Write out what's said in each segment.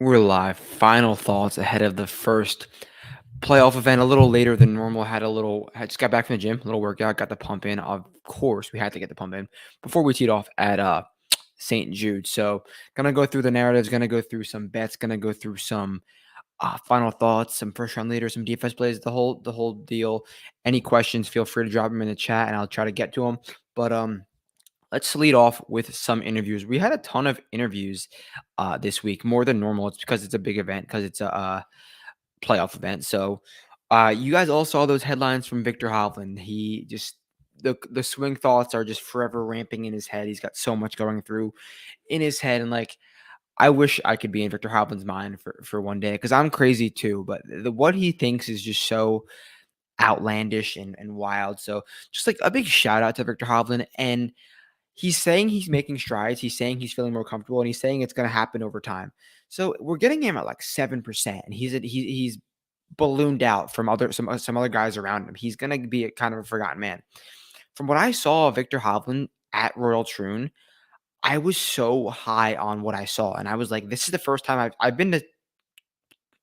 We're live. Final thoughts ahead of the first playoff event. A little later than normal. I just got back from the gym, a little workout, got the pump in. Of course, we had to get the pump in before we teed off at St. Jude. So, gonna go through the narratives, gonna go through some bets, gonna go through some final thoughts, some first round leaders, some DFS plays, the whole deal. Any questions, feel free to drop them in the chat, and I'll try to get to them. But let's lead off with some interviews. We had a ton of interviews this week, more than normal. It's because it's a big event, because it's a playoff event. So you guys all saw those headlines from Victor Hovland. He just the swing thoughts are just forever ramping in his head. He's got so much going through in his head, and like I wish I could be in Victor Hovland's mind for one day, because I'm crazy too. But what he thinks is just so outlandish and wild. So just like a big shout out to Victor Hovland. And he's saying he's making strides. He's saying he's feeling more comfortable, and he's saying it's going to happen over time. So we're getting him at like 7%, and he's ballooned out from some other guys around him. He's going to be a kind of a forgotten man. From what I saw of Victor Hovland at Royal Troon, I was so high on what I saw, and I was like, this is the first time I've been to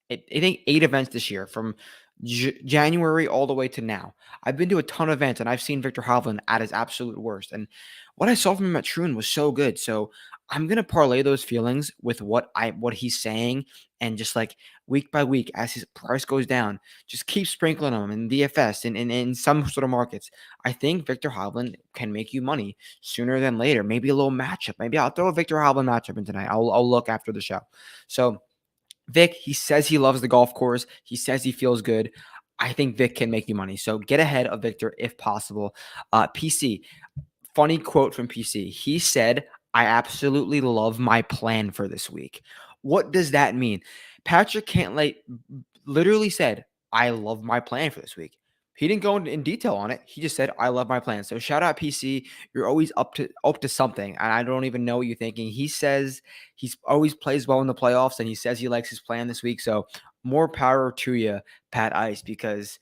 I think 8 events this year, from January all the way to now. I've been to a ton of events, and I've seen Victor Hovland at his absolute worst. And what I saw from him at Troon was so good. So I'm gonna parlay those feelings with what he's saying, and just like week by week as his price goes down, just keep sprinkling him in DFS and in some sort of markets. I think Victor Hovland can make you money sooner than later. Maybe a little matchup. Maybe I'll throw a Victor Hovland matchup in tonight. I'll look after the show. So Vic, he says he loves the golf course. He says he feels good. I think Vic can make you money. So get ahead of Victor if possible. PC, funny quote from PC. He said, I absolutely love my plan for this week. What does that mean? Patrick Cantlay literally said, I love my plan for this week. He didn't go in detail on it. He just said, I love my plan. So shout out PC. You're always up to something. And I don't even know what you're thinking. He says he's always plays well in the playoffs, and he says he likes his plan this week. So more power to you, Pat Ice, because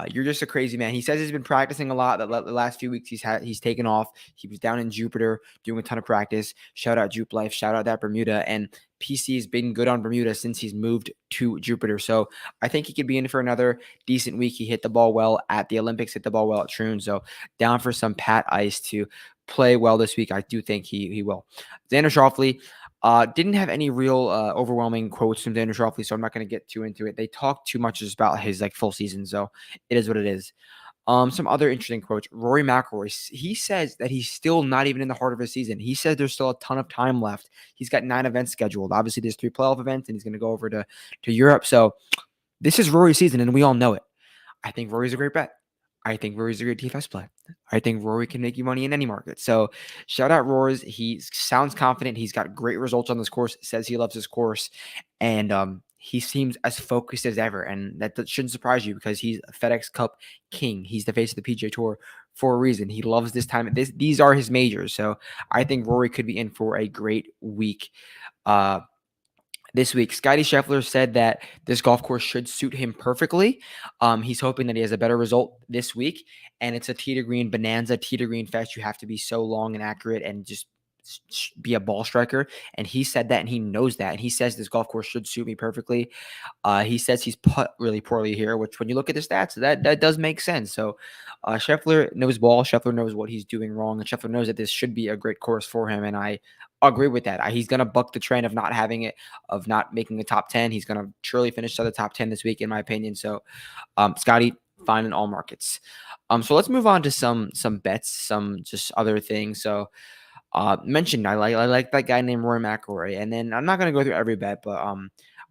you're just a crazy man. He says he's been practicing a lot. The last few weeks he's taken off. He was down in Jupiter doing a ton of practice. Shout out Jupe Life. Shout out that Bermuda. And PC has been good on Bermuda since he's moved to Jupiter. So I think he could be in for another decent week. He hit the ball well at the Olympics, hit the ball well at Troon. So down for some Pat Ice to play well this week. I do think he will. Xander Schauffele. Didn't have any real overwhelming quotes from Xander Schauffele, so I'm not going to get too into it. They talk too much just about his like full season, so it is what it is. Some other interesting quotes. Rory McIlroy, he says that he's still not even in the heart of his season. He says there's still a ton of time left. He's got 9 events scheduled. Obviously, there's 3 playoff events, and he's going to go over to Europe. So this is Rory's season, and we all know it. I think Rory's a great bet. I think Rory's a great DFS play. I think Rory can make you money in any market. So shout out Rory's. He sounds confident. He's got great results on this course. Says he loves his course, and he seems as focused as ever. And that shouldn't surprise you, because he's a FedEx Cup king. He's the face of the PGA Tour for a reason. He loves this time. These are his majors. So I think Rory could be in for a great week. This week, Scotty Scheffler said that this golf course should suit him perfectly. He's hoping that he has a better result this week, and it's a tee to green bonanza, tee to green fest. You have to be so long and accurate and just be a ball striker. And he said that, and he knows that. And he says this golf course should suit me perfectly. He says he's put really poorly here, which when you look at the stats, that does make sense. So Scheffler knows ball. Scheffler knows what he's doing wrong, and Scheffler knows that this should be a great course for him. And I agree with that. He's going to buck the trend of not having it, of not making the top 10. He's going to surely finish to the top 10 this week, in my opinion. So Scotty, fine in all markets. So let's move on to some bets, some just other things. So mentioned I like that guy named Rory McIlroy, and then I'm not going to go through every bet, but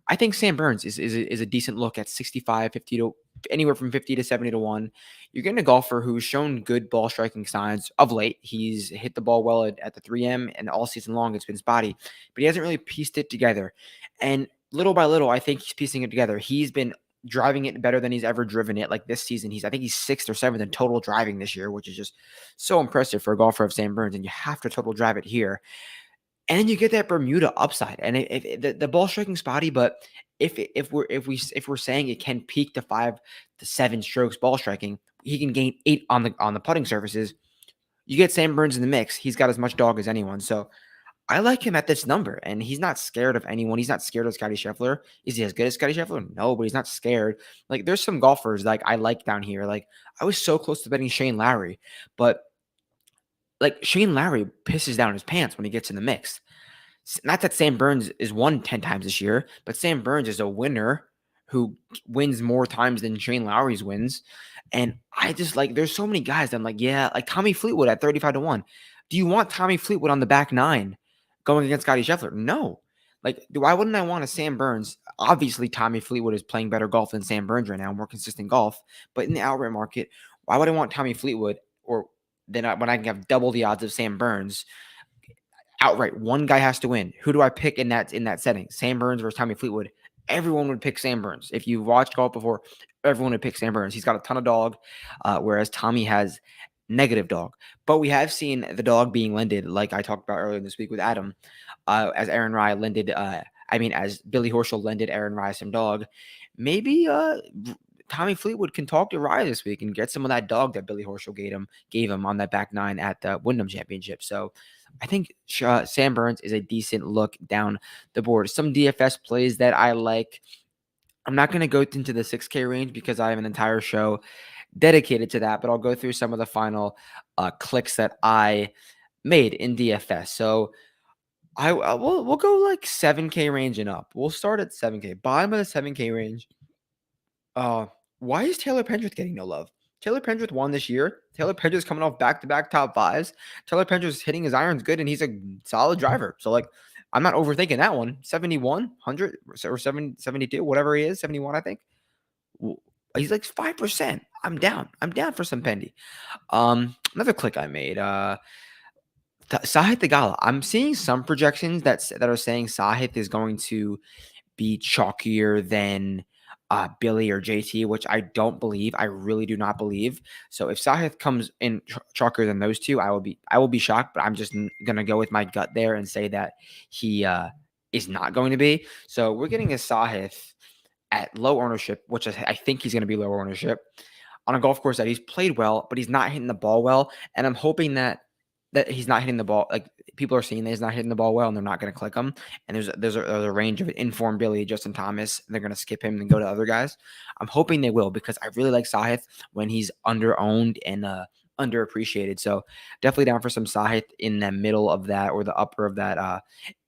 I think Sam Burns is a decent look at 65, 50 to anywhere from 50 to 70 to 1. You're getting a golfer who's shown good ball striking signs of late. He's hit the ball well at the 3M, and all season long it's been spotty, but he hasn't really pieced it together. And little by little, I think he's piecing it together. He's been driving it better than he's ever driven it. Like this season, I think he's 6th or 7th in total driving this year, which is just so impressive for a golfer of Sam Burns. And you have to total drive it here. And then you get that Bermuda upside, and if the ball striking spotty, but if we're saying it can peak to 5 to 7 strokes ball striking, he can gain 8 on the putting surfaces. You get Sam Burns in the mix; he's got as much dog as anyone. So I like him at this number, and he's not scared of anyone. He's not scared of Scotty Scheffler. Is he as good as Scotty Scheffler? No, but he's not scared. Like, there's some golfers like I like down here. Like, I was so close to betting Shane Lowry, but like Shane Lowry pisses down his pants when he gets in the mix. Not that Sam Burns is won 10 times this year, but Sam Burns is a winner who wins more times than Shane Lowry's wins. And I just like, there's so many guys that I'm like, yeah, like Tommy Fleetwood at 35-1. Do you want Tommy Fleetwood on the back nine going against Scotty Scheffler? No. Like, why wouldn't I want a Sam Burns? Obviously, Tommy Fleetwood is playing better golf than Sam Burns right now, more consistent golf. But in the outright market, why would I want Tommy Fleetwood or when I can have double the odds of Sam Burns outright? One guy has to win. Who do I pick in that setting? Sam Burns versus Tommy Fleetwood. Everyone would pick Sam Burns. If you've watched golf before, everyone would pick Sam Burns. He's got a ton of dog, whereas Tommy has negative dog. But we have seen the dog being lended, like I talked about earlier this week with Adam, as Aaron Rye lended. As Billy Horschel lended Aaron Rye some dog. Maybe Tommy Fleetwood can talk to Rye this week and get some of that dog that Billy Horschel gave him on that back nine at the Wyndham Championship. So I think Sam Burns is a decent look down the board. Some DFS plays that I like. I'm not going to go into the 6K range because I have an entire show dedicated to that, but I'll go through some of the final clicks that I made in DFS. So we'll go like 7K range and up. We'll start at 7K. Bottom of the 7K range. Why is Taylor Pendrith getting no love? Taylor Pendrith won this year. Taylor Pendrith's coming off back-to-back top fives. Taylor Pendrith's hitting his irons good, and he's a solid driver. So, like, I'm not overthinking that one. 71, 100, or 72, whatever he is, 71, I think. He's like 5%. I'm down. I'm down for some Pendy. Another click I made. Sahith Theegala. I'm seeing some projections that are saying Sahith is going to be chalkier than Billy or JT, which I don't believe. I really do not believe. So if Sahith comes in chalkier than those two, I will be shocked. But I'm just gonna go with my gut there and say that he is not going to be. So we're getting a Sahith at low ownership, which I think he's going to be low ownership on a golf course that he's played well, but he's not hitting the ball well. And I'm hoping that he's not hitting the ball. Like, people are seeing that he's not hitting the ball well, and they're not going to click him. And there's a range of informed Billy, Justin Thomas. They're going to skip him and go to other guys. I'm hoping they will, because I really like Sahith when he's under-owned and underappreciated. So definitely down for some Sahith in the middle of that, or the upper of that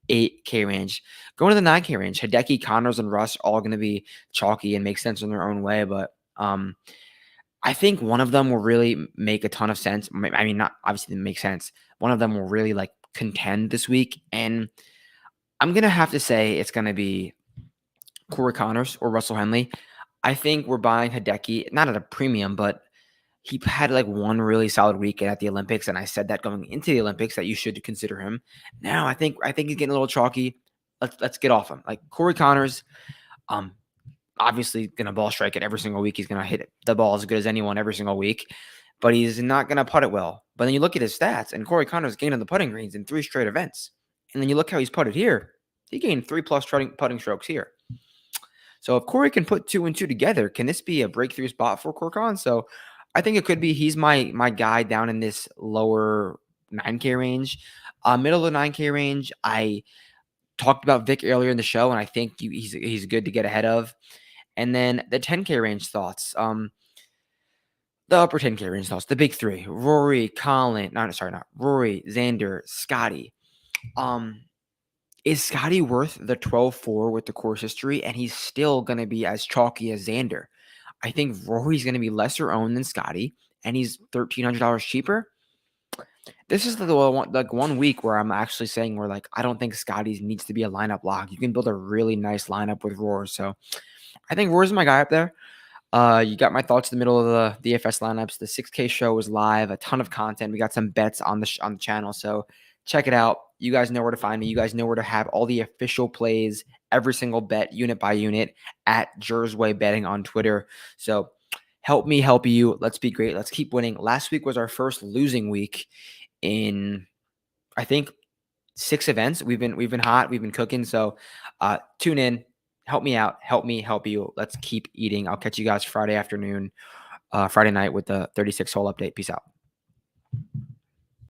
8K range. Going to the 9K range, Hideki, Connors, and Russ all going to be chalky and make sense in their own way. But I think one of them will really make a ton of sense. I mean, not obviously to make sense. One of them will really like contend this week. And I'm going to have to say it's going to be Corey Connors or Russell Henley. I think we're buying Hideki, not at a premium, but he had like one really solid week at the Olympics. And I said that going into the Olympics that you should consider him. Now I think he's getting a little chalky. Let's get off him. Like Corey Connors, obviously going to ball strike it every single week. He's going to hit the ball as good as anyone every single week, but he's not going to putt it well. But then you look at his stats, and Corey Connors gained on the putting greens in 3 straight events. And then you look how he's putted here. He gained 3+ putting strokes here. So if Corey can put 2 and 2 together, can this be a breakthrough spot for Corey Connors? So I think it could be. He's my guy down in this lower 9K range. Middle of the 9K range, I talked about Vic earlier in the show, and I think he's good to get ahead of. And then the 10K range thoughts. The upper 10K range thoughts. The big three: Rory, Colin. Not Rory, Xander, Scotty. Is Scotty worth the 12-4 with the course history? And he's still going to be as chalky as Xander. I think Rory's going to be lesser owned than Scotty, and he's $1,300 cheaper. This is the one week where I'm actually saying where like I don't think Scotty needs to be a lineup lock. You can build a really nice lineup with Rory. So I think Rory's my guy up there. You got my thoughts in the middle of the DFS lineups. The 6K show was live, a ton of content. We got some bets on the channel, so check it out. You guys know where to find me. You guys know where to have all the official plays, every single bet, unit by unit, at Jersway Betting on Twitter. So help me help you. Let's be great. Let's keep winning. Last week was our first losing week in, I think, 6 events. We've been hot. We've been cooking. So tune in. Help me out. Help me help you. Let's keep eating. I'll catch you guys Friday night with the 36 hole update. Peace out.